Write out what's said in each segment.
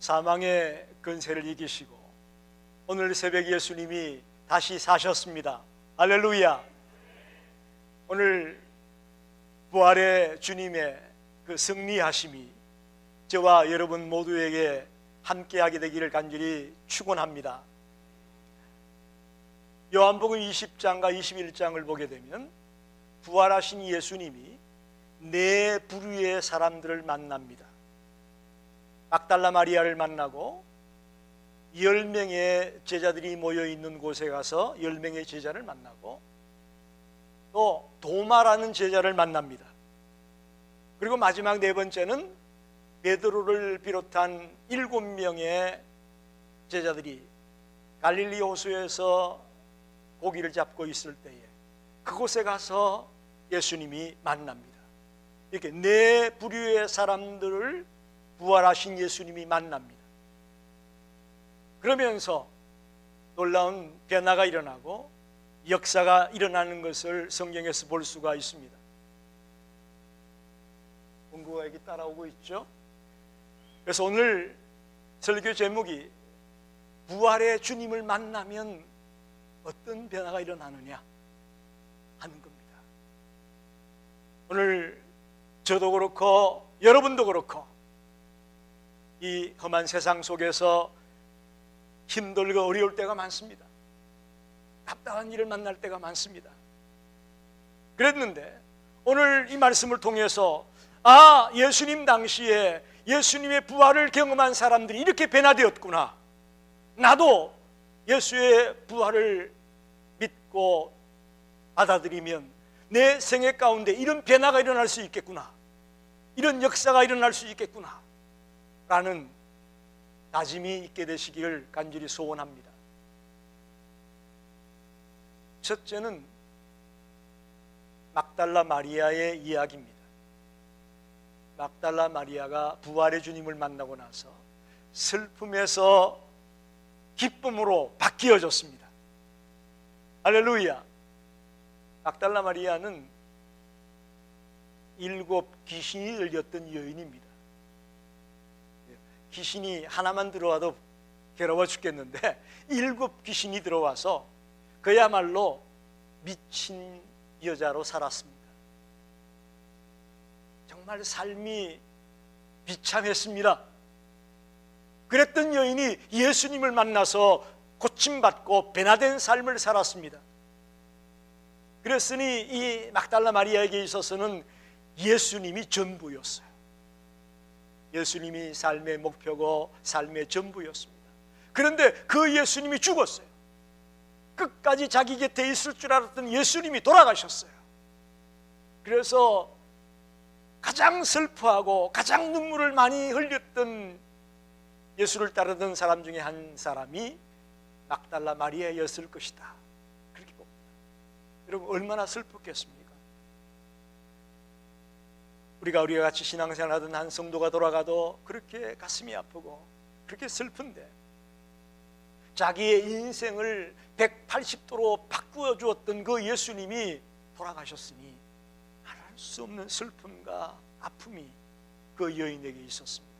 사망의 근세를 이기시고 오늘 새벽 예수님이 다시 사셨습니다. 할렐루야. 오늘 부활의 주님의 그 승리하심이 저와 여러분 모두에게 함께하게 되기를 간절히 축원합니다. 요한복음 20장과 21장을 보게 되면 부활하신 예수님이 네 부류의 사람들을 만납니다. 막달라 마리아를 만나고 10명의 제자들이 모여있는 곳에 가서 10명의 제자를 만나고 또 도마라는 제자를 만납니다. 그리고 마지막 네 번째는 베드로를 비롯한 7명의 제자들이 갈릴리 호수에서 고기를 잡고 있을 때에 그곳에 가서 예수님이 만납니다. 이렇게 네 부류의 사람들을 부활하신 예수님이 만납니다. 그러면서 놀라운 변화가 일어나고 역사가 일어나는 것을 성경에서 볼 수가 있습니다. 공부가 여기 따라오고 있죠. 그래서 오늘 설교 제목이 부활의 주님을 만나면 어떤 변화가 일어나느냐 하는 겁니다. 오늘 저도 그렇고 여러분도 그렇고 이 험한 세상 속에서 힘들고 어려울 때가 많습니다. 답답한 일을 만날 때가 많습니다. 그랬는데 오늘 이 말씀을 통해서 예수님 당시에 예수님의 부활을 경험한 사람들이 이렇게 변화되었구나. 나도 예수의 부활을 믿고 받아들이면 내 생애 가운데 이런 변화가 일어날 수 있겠구나, 이런 역사가 일어날 수 있겠구나 라는 다짐이 있게 되시기를 간절히 소원합니다. 첫째는 막달라 마리아의 이야기입니다. 막달라 마리아가 부활의 주님을 만나고 나서 슬픔에서 기쁨으로 바뀌어졌습니다. 할렐루야. 막달라 마리아는 7 귀신이 들렸던 여인입니다. 귀신이 하나만 들어와도 괴로워 죽겠는데 7 귀신이 들어와서 그야말로 미친 여자로 살았습니다. 정말 삶이 비참했습니다. 그랬던 여인이 예수님을 만나서 고침받고 변화된 삶을 살았습니다. 그랬으니 이 막달라 마리아에게 있어서는 예수님이 전부였어요. 예수님이 삶의 목표고 삶의 전부였습니다. 그런데 그 예수님이 죽었어요. 끝까지 자기 곁에 있을 줄 알았던 예수님이 돌아가셨어요. 그래서 가장 슬퍼하고 가장 눈물을 많이 흘렸던 예수를 따르던 사람 중에 한 사람이 막달라 마리아였을 것이다, 그렇게 봅니다. 여러분 얼마나 슬펐겠습니까? 우리가 같이 신앙생활하던 한 성도가 돌아가도 그렇게 가슴이 아프고 그렇게 슬픈데 자기의 인생을 180도로 바꾸어 주었던 그 예수님이 돌아가셨으니 말할 수 없는 슬픔과 아픔이 그 여인에게 있었습니다.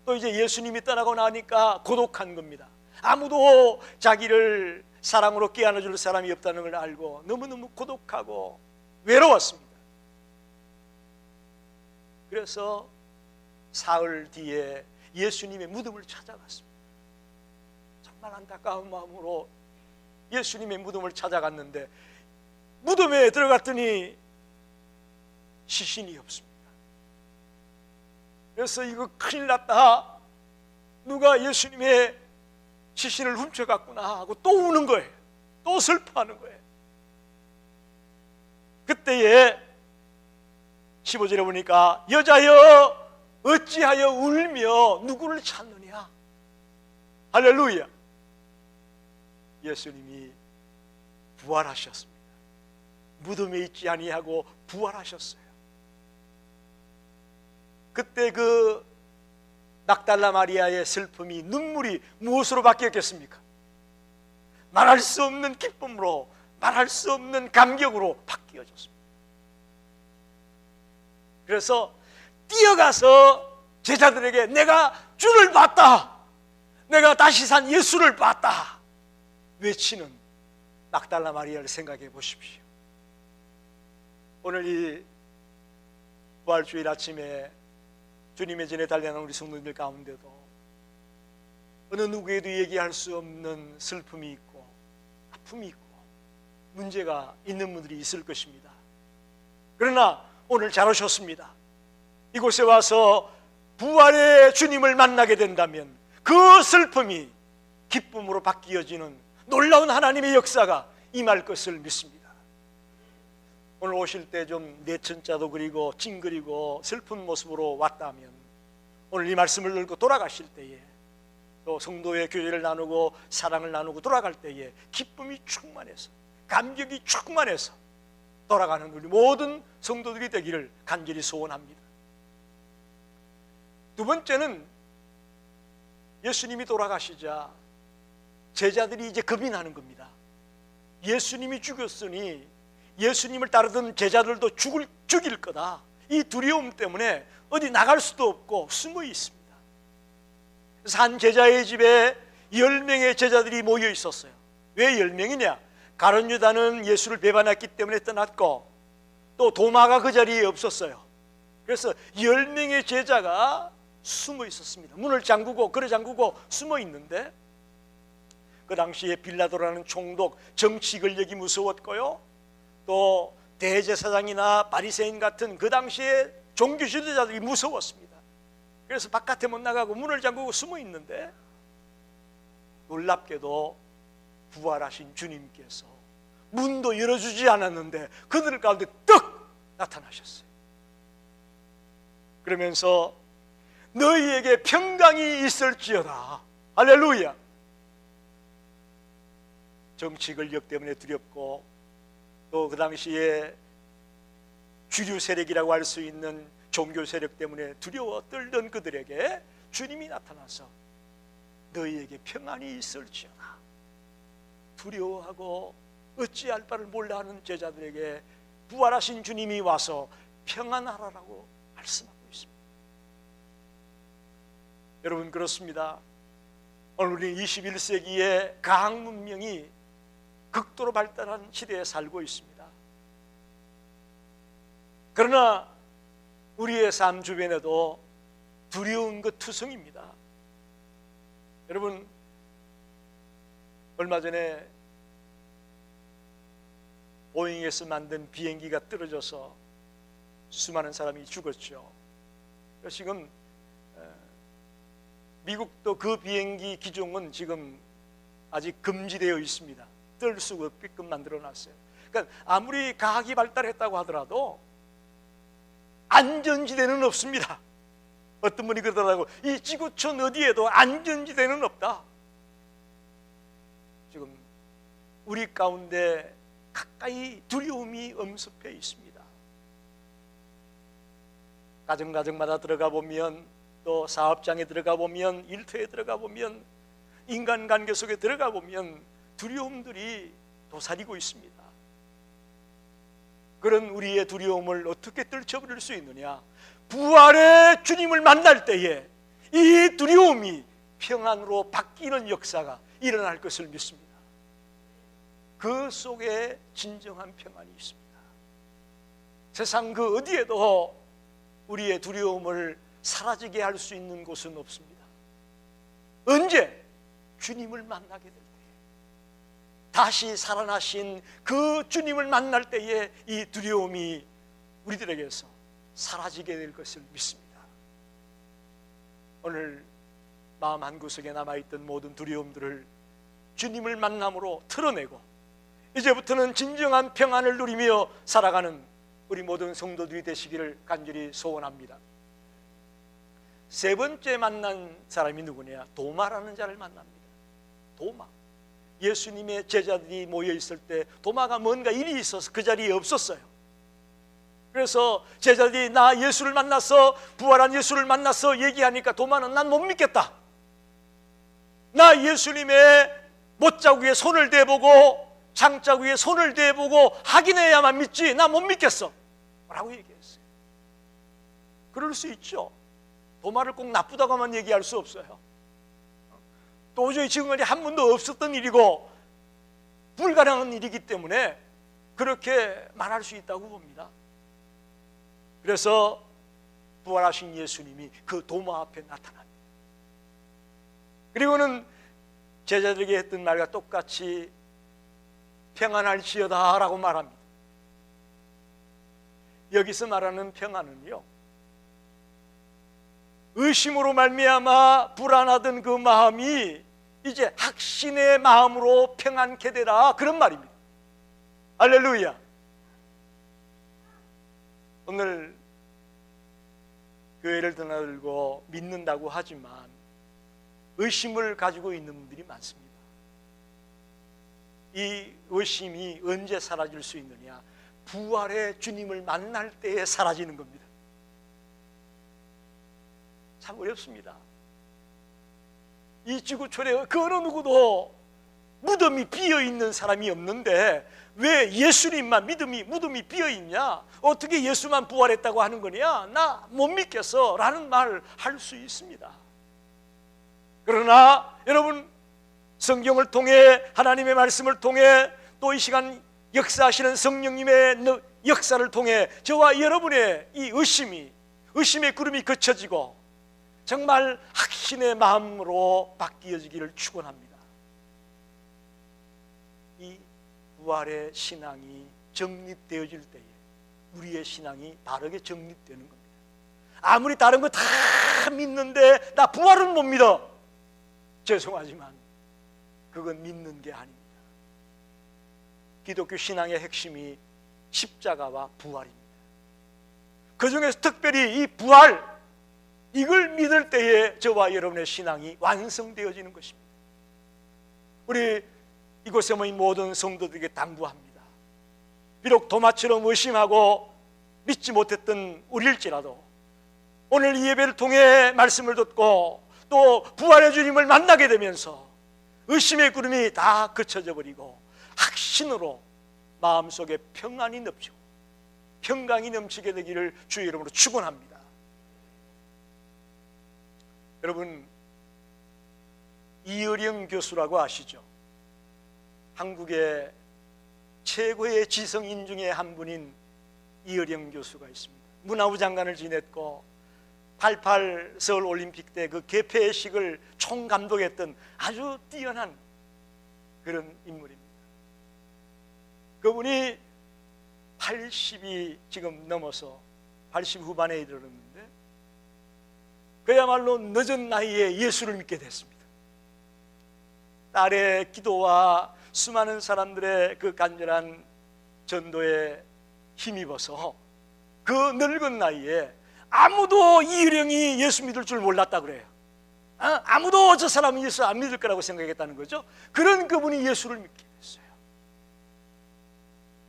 또 이제 예수님이 떠나고 나니까 고독한 겁니다. 아무도 자기를 사랑으로 깨안아줄 사람이 없다는 걸 알고 너무너무 고독하고 외로웠습니다. 그래서 사흘 뒤에 예수님의 무덤을 찾아갔습니다. 정말 안타까운 마음으로 예수님의 무덤을 찾아갔는데 무덤에 들어갔더니 시신이 없습니다. 그래서 이거 큰일 났다, 누가 예수님의 시신을 훔쳐갔구나 하고 또 우는 거예요. 또 슬퍼하는 거예요. 그때에 15절에 보니까 여자여 어찌하여 울며 누구를 찾느냐. 할렐루야. 예수님이 부활하셨습니다. 무덤에 있지 아니하고 부활하셨어요. 그때 그 막달라 마리아의 슬픔이 눈물이 무엇으로 바뀌었겠습니까? 말할 수 없는 기쁨으로, 말할 수 없는 감격으로 바뀌어졌습니다. 그래서 뛰어가서 제자들에게 내가 주를 봤다, 내가 다시 산 예수를 봤다 외치는 막달라 마리아를 생각해 보십시오. 오늘 이 부활주일 아침에 주님의 전에 달려가는 우리 성도님들 가운데도 어느 누구에도 얘기할 수 없는 슬픔이 있고 아픔이 있고 문제가 있는 분들이 있을 것입니다. 그러나 오늘 잘 오셨습니다. 이곳에 와서 부활의 주님을 만나게 된다면 그 슬픔이 기쁨으로 바뀌어지는 놀라운 하나님의 역사가 임할 것을 믿습니다. 오늘 오실 때 좀 내천자도 그리고 찡그리고 슬픈 모습으로 왔다면 오늘 이 말씀을 들고 돌아가실 때에 또 성도의 교제를 나누고 사랑을 나누고 돌아갈 때에 기쁨이 충만해서 감격이 충만해서 돌아가는 우리 모든 성도들이 되기를 간절히 소원합니다. 두 번째는 예수님이 돌아가시자 제자들이 이제 겁이 나는 겁니다. 예수님이 죽었으니 예수님을 따르던 제자들도 죽일 거다. 이 두려움 때문에 어디 나갈 수도 없고 숨어 있습니다. 그래서 한 제자의 집에 10명의 제자들이 모여 있었어요. 왜 10명이냐? 가룟 유다는 예수를 배반했기 때문에 떠났고 또 도마가 그 자리에 없었어요. 그래서 10명의 제자가 숨어 있었습니다. 문을 잠그고 걸어 잠그고 숨어 있는데 그 당시에 빌라도라는 총독 정치 권력이 무서웠고요, 또 대제사장이나 바리새인 같은 그 당시에 종교 지도자들이 무서웠습니다. 그래서 바깥에 못 나가고 문을 잠그고 숨어 있는데 놀랍게도 부활하신 주님께서 문도 열어주지 않았는데 그들 가운데 떡 나타나셨어요. 그러면서 너희에게 평강이 있을지어다. 할렐루야. 정치 권력 때문에 두렵고 또 그 당시에 주류 세력이라고 할 수 있는 종교 세력 때문에 두려워 떨던 그들에게 주님이 나타나서 너희에게 평안이 있을지어다. 두려워하고 어찌할 바를 몰라 하는 제자들에게 부활하신 주님이 와서 평안하라고 말씀하고 있습니다. 여러분, 그렇습니다. 오늘 우리 21세기의 과학 문명이 극도로 발달한 시대에 살고 있습니다. 그러나 우리의 삶 주변에도 두려운 것 투성입니다. 여러분, 얼마 전에 보잉에서 만든 비행기가 떨어져서 수많은 사람이 죽었죠. 지금 미국도 그 비행기 기종은 지금 아직 금지되어 있습니다. 뜰 수가 없게끔 만들어놨어요. 그러니까 아무리 과학이 발달했다고 하더라도 안전지대는 없습니다. 어떤 분이 그러더라고요. 이 지구촌 어디에도 안전지대는 없다. 지금 우리 가운데 가까이 두려움이 엄습해 있습니다. 가정마다 들어가 보면, 또 사업장에 들어가 보면, 일터에 들어가 보면, 인간관계 속에 들어가 보면 두려움들이 도사리고 있습니다. 그런 우리의 두려움을 어떻게 떨쳐버릴 수 있느냐? 부활의 주님을 만날 때에 이 두려움이 평안으로 바뀌는 역사가 일어날 것을 믿습니다. 그 속에 진정한 평안이 있습니다. 세상 그 어디에도 우리의 두려움을 사라지게 할 수 있는 곳은 없습니다. 언제? 주님을 만나게 될 때, 다시 살아나신 그 주님을 만날 때에 이 두려움이 우리들에게서 사라지게 될 것을 믿습니다. 오늘 마음 한구석에 남아있던 모든 두려움들을 주님을 만남으로 털어내고 이제부터는 진정한 평안을 누리며 살아가는 우리 모든 성도들이 되시기를 간절히 소원합니다. 세 번째 만난 사람이 누구냐? 도마라는 자를 만납니다. 도마. 예수님의 제자들이 모여 있을 때 도마가 뭔가 일이 있어서 그 자리에 없었어요. 그래서 제자들이 나 예수를 만나서, 부활한 예수를 만나서 얘기하니까 도마는 난 못 믿겠다. 나 예수님의 못자국에 손을 대보고 장자국에 손을 대보고 확인해야만 믿지 나 못 믿겠어 라고 얘기했어요. 그럴 수 있죠. 도마를 꼭 나쁘다고만 얘기할 수 없어요. 도저히 지금까지 한 번도 없었던 일이고 불가능한 일이기 때문에 그렇게 말할 수 있다고 봅니다. 그래서 부활하신 예수님이 그 도마 앞에 나타납니다. 그리고는 제자들에게 했던 말과 똑같이 평안할지어다 라고 말합니다. 여기서 말하는 평안은요, 의심으로 말미암아 불안하던 그 마음이 이제 확신의 마음으로 평안케 되라, 그런 말입니다. 할렐루야. 오늘 교회를 드나들고 믿는다고 하지만 의심을 가지고 있는 분들이 많습니다. 이 의심이 언제 사라질 수 있느냐? 부활의 주님을 만날 때에 사라지는 겁니다. 참 어렵습니다. 이 지구촌에 그 어느 누구도 무덤이 비어있는 사람이 없는데 왜 예수님만 무덤이 비어있냐? 어떻게 예수만 부활했다고 하는 거냐? 나 못 믿겠어 라는 말을 할 수 있습니다. 그러나 여러분, 성경을 통해, 하나님의 말씀을 통해, 또 이 시간 역사하시는 성령님의 역사를 통해 저와 여러분의 이 의심의 구름이 그쳐지고 정말 확신의 마음으로 바뀌어지기를 축원합니다. 이 부활의 신앙이 정립되어질 때에 우리의 신앙이 바르게 정립되는 겁니다. 아무리 다른 거 다 믿는데 나 부활은 못 믿어, 죄송하지만 그건 믿는 게 아닙니다. 기독교 신앙의 핵심이 십자가와 부활입니다. 그 중에서 특별히 이 부활, 이걸 믿을 때에 저와 여러분의 신앙이 완성되어지는 것입니다. 우리 이곳에 모인 모든 성도들에게 당부합니다. 비록 도마처럼 의심하고 믿지 못했던 우리일지라도 오늘 이 예배를 통해 말씀을 듣고 또 부활의 주님을 만나게 되면서 의심의 구름이 다 그쳐져 버리고 확신으로 마음속에 평안이 넘치고 평강이 넘치게 되기를 주의 이름으로 축원합니다. 여러분, 이어령 교수라고 아시죠? 한국의 최고의 지성인 중에 한 분인 이어령 교수가 있습니다. 문화부 장관을 지냈고 88 서울 올림픽 때 그 개폐식을 총감독했던 아주 뛰어난 그런 인물입니다. 그분이 80이 지금 넘어서 80 후반에 이르렀는데 그야말로 늦은 나이에 예수를 믿게 됐습니다. 딸의 기도와 수많은 사람들의 그 간절한 전도에 힘입어서 그 늙은 나이에 아무도 이어령이 예수 믿을 줄 몰랐다 그래요. 아무도 저 사람은 예수 안 믿을 거라고 생각했다는 거죠. 그런 그분이 예수를 믿게 됐어요.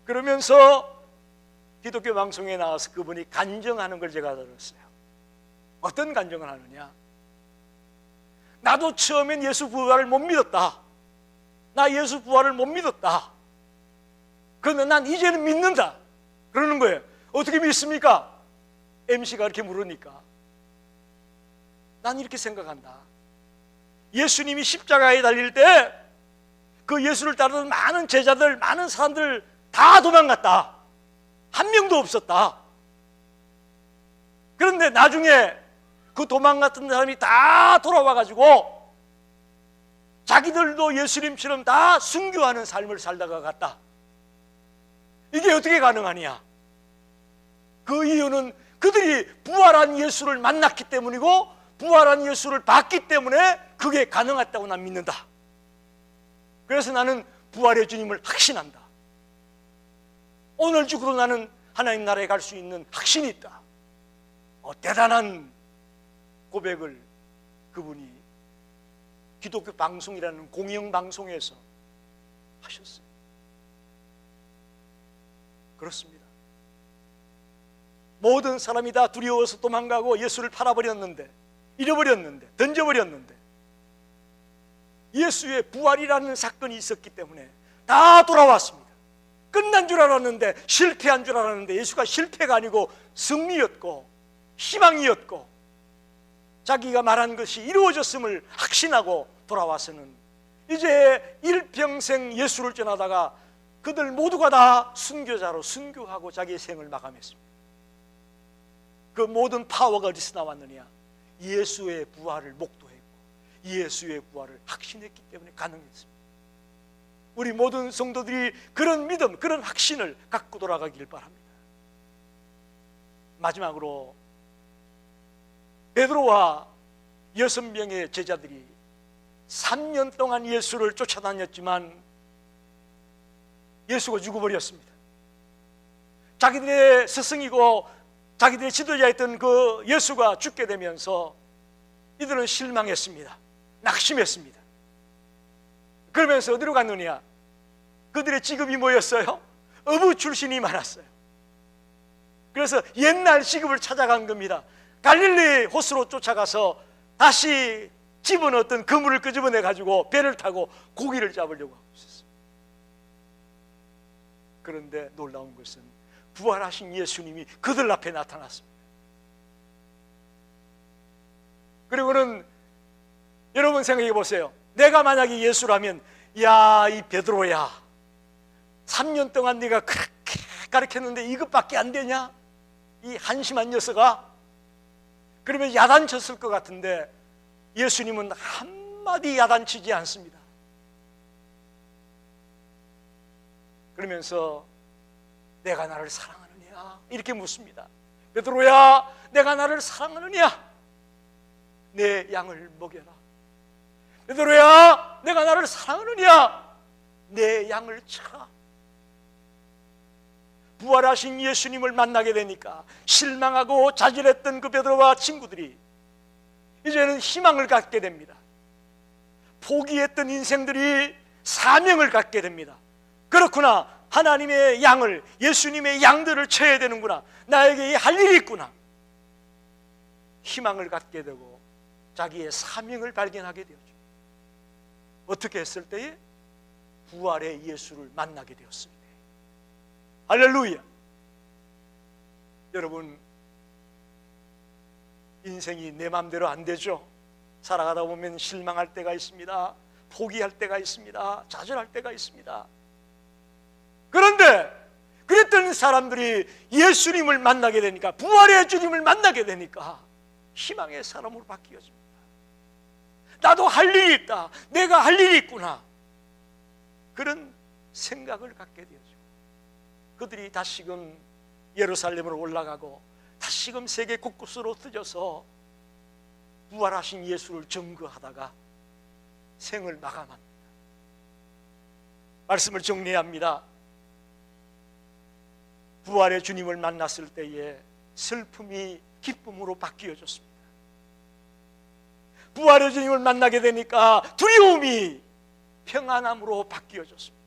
그러면서 기독교 방송에 나와서 그분이 간증하는 걸 제가 들었어요. 어떤 간증을 하느냐? 나도 처음엔 예수 부활을 못 믿었다. 나 예수 부활을 못 믿었다. 그런데 난 이제는 믿는다. 그러는 거예요. 어떻게 믿습니까? MC가 이렇게 물으니까 난 이렇게 생각한다. 예수님이 십자가에 달릴 때 그 예수를 따르는 많은 제자들, 많은 사람들 다 도망갔다. 한 명도 없었다. 그런데 나중에 그 도망갔던 사람이 다 돌아와가지고 자기들도 예수님처럼 다 순교하는 삶을 살다가 갔다. 이게 어떻게 가능하냐? 그 이유는 그들이 부활한 예수를 만났기 때문이고 부활한 예수를 봤기 때문에 그게 가능했다고 난 믿는다. 그래서 나는 부활의 주님을 확신한다. 오늘 죽어도 나는 하나님 나라에 갈 수 있는 확신이 있다. 대단한 고백을 그분이 기독교 방송이라는 공영방송에서 하셨어요. 그렇습니다. 모든 사람이 다 두려워서 도망가고 예수를 팔아버렸는데, 잃어버렸는데, 던져버렸는데 예수의 부활이라는 사건이 있었기 때문에 다 돌아왔습니다. 끝난 줄 알았는데, 실패한 줄 알았는데 예수가 실패가 아니고 승리였고 희망이었고 자기가 말한 것이 이루어졌음을 확신하고 돌아와서는 이제 일평생 예수를 전하다가 그들 모두가 다 순교자로 순교하고 자기의 생을 마감했습니다. 그 모든 파워가 어디서 나왔느냐? 예수의 부활을 목도했고 예수의 부활을 확신했기 때문에 가능했습니다. 우리 모든 성도들이 그런 믿음, 그런 확신을 갖고 돌아가길 바랍니다. 마지막으로 베드로와 6명의 제자들이 3년 동안 예수를 쫓아다녔지만 예수가 죽어버렸습니다. 자기들의 스승이고 자기들의 지도자였던 그 예수가 죽게 되면서 이들은 실망했습니다. 낙심했습니다. 그러면서 어디로 갔느냐? 그들의 직업이 뭐였어요? 어부 출신이 많았어요. 그래서 옛날 직업을 찾아간 겁니다. 갈릴리 호수로 쫓아가서 다시 집어넣었던 그물을 끄집어내 가지고 배를 타고 고기를 잡으려고 하고 있었어요. 그런데 놀라운 것은 부활하신 예수님이 그들 앞에 나타났습니다. 그리고는 여러분 생각해 보세요. 내가 만약에 예수라면, 야, 이 베드로야, 3년 동안 네가 그렇게 가르쳤는데 이것밖에 안 되냐? 이 한심한 녀석아. 그러면 야단쳤을 것 같은데 예수님은 한마디 야단치지 않습니다. 그러면서 내가 나를 사랑하느냐? 이렇게 묻습니다. 베드로야, 내가 나를 사랑하느냐? 내 양을 먹여라. 베드로야, 내가 나를 사랑하느냐? 내 양을 쳐라. 부활하신 예수님을 만나게 되니까 실망하고 좌절했던 그 베드로와 친구들이 이제는 희망을 갖게 됩니다. 포기했던 인생들이 사명을 갖게 됩니다. 그렇구나, 하나님의 양을, 예수님의 양들을 쳐야 되는구나, 나에게 할 일이 있구나. 희망을 갖게 되고 자기의 사명을 발견하게 되었죠. 어떻게 했을 때에? 부활의 예수를 만나게 되었습니다. 할렐루야. 여러분, 인생이 내 마음대로 안 되죠. 살아가다 보면 실망할 때가 있습니다. 포기할 때가 있습니다. 좌절할 때가 있습니다. 그런데 그랬던 사람들이 예수님을 만나게 되니까, 부활의 주님을 만나게 되니까 희망의 사람으로 바뀌어집니다. 나도 할 일이 있다, 내가 할 일이 있구나, 그런 생각을 갖게 되죠. 그들이 다시금 예루살렘으로 올라가고 다시금 세계 곳곳으로 터져서 부활하신 예수를 증거하다가 생을 마감합니다. 말씀을 정리합니다. 부활의 주님을 만났을 때에 슬픔이 기쁨으로 바뀌어졌습니다. 부활의 주님을 만나게 되니까 두려움이 평안함으로 바뀌어졌습니다.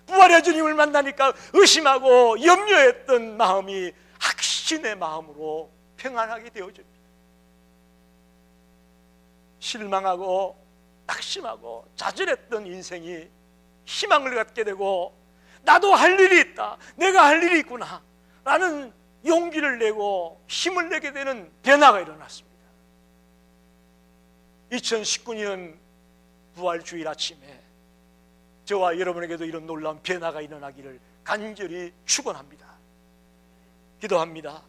부활의 주님을 만나니까 의심하고 염려했던 마음이 확신의 마음으로 평안하게 되어집니다. 실망하고 낙심하고 좌절했던 인생이 희망을 갖게 되고, 나도 할 일이 있다, 내가 할 일이 있구나 라는 용기를 내고 힘을 내게 되는 변화가 일어났습니다. 2019년 부활주일 아침에 저와 여러분에게도 이런 놀라운 변화가 일어나기를 간절히 축원합니다. 기도합니다.